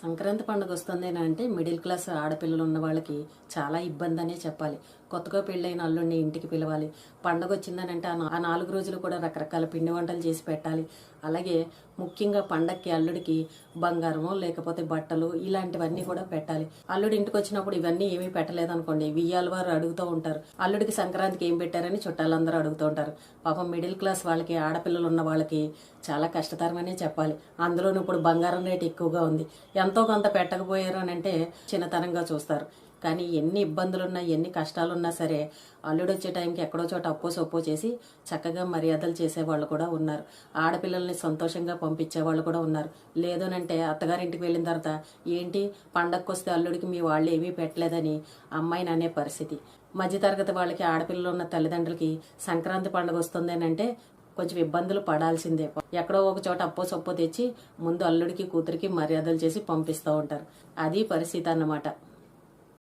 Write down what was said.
సంక్రాంతి పండుగ వస్తుందేనా middle class ఆడపిల్లలు ఉన్న వాళ్ళకి చాలా ఇబ్బంది అనే చెప్పాలి. కొత్తగా పెళ్ళైన అల్లుడిని ఇంటికి పిలవాలి. పండగ వచ్చిందనంటే ఆ 4 రోజులు కూడా రకరకాల పిండి వంటలు చేసి పెట్టాలి. అలాగే ముఖ్యంగా పండగకి అల్లుడికి బంగారమో లేకపోతే బట్టలు ఇలాంటివన్నీ కూడా పెట్టాలి. అల్లుడి ఇంటికి వచ్చినప్పుడు ఇవన్నీ ఏమీ పెట్టలేదనుకోండి, వియ్యాల వారు అడుగుతూ ఉంటారు, అల్లుడికి సంక్రాంతికి ఏం పెట్టారని చుట్టాలందరూ అడుగుతూ ఉంటారు. పాపం మిడిల్ క్లాస్ వాళ్ళకి, ఆడపిల్లలు ఉన్న వాళ్ళకి చాలా కష్టతరమనే చెప్పాలి. అందులోనూ ఇప్పుడు బంగారం రేటు ఎక్కువగా ఉంది. ఎంతో కొంత పెట్టకపోయారు అని అంటే చిన్నతనంగా చూస్తారు. కానీ ఎన్ని ఇబ్బందులున్నా, ఎన్ని కష్టాలున్నా సరే అల్లుడు వచ్చే టైంకి ఎక్కడో చోట అప్పో సొప్పో చేసి చక్కగా మర్యాదలు చేసేవాళ్ళు కూడా ఉన్నారు. ఆడపిల్లల్ని సంతోషంగా పంపించేవాళ్ళు కూడా ఉన్నారు. లేదనంటే అత్తగారింటికి వెళ్ళిన తర్వాత ఏంటి పండగకు వస్తే అల్లుడికి మీ వాళ్ళు ఏమీ పెట్టలేదని అమ్మాయిని అనే పరిస్థితి. మధ్యతరగతి వాళ్ళకి, ఆడపిల్లలు ఉన్న తల్లిదండ్రులకి సంక్రాంతి పండుగ వస్తుందేనంటే కొంచెం ఇబ్బందులు పడాల్సిందే. ఎక్కడో ఒక చోట అప్పో సొప్పో తెచ్చి ముందు అల్లుడికి, కూతురికి మర్యాదలు చేసి పంపిస్తూ ఉంటారు. అది పరిస్థితి అన్నమాట.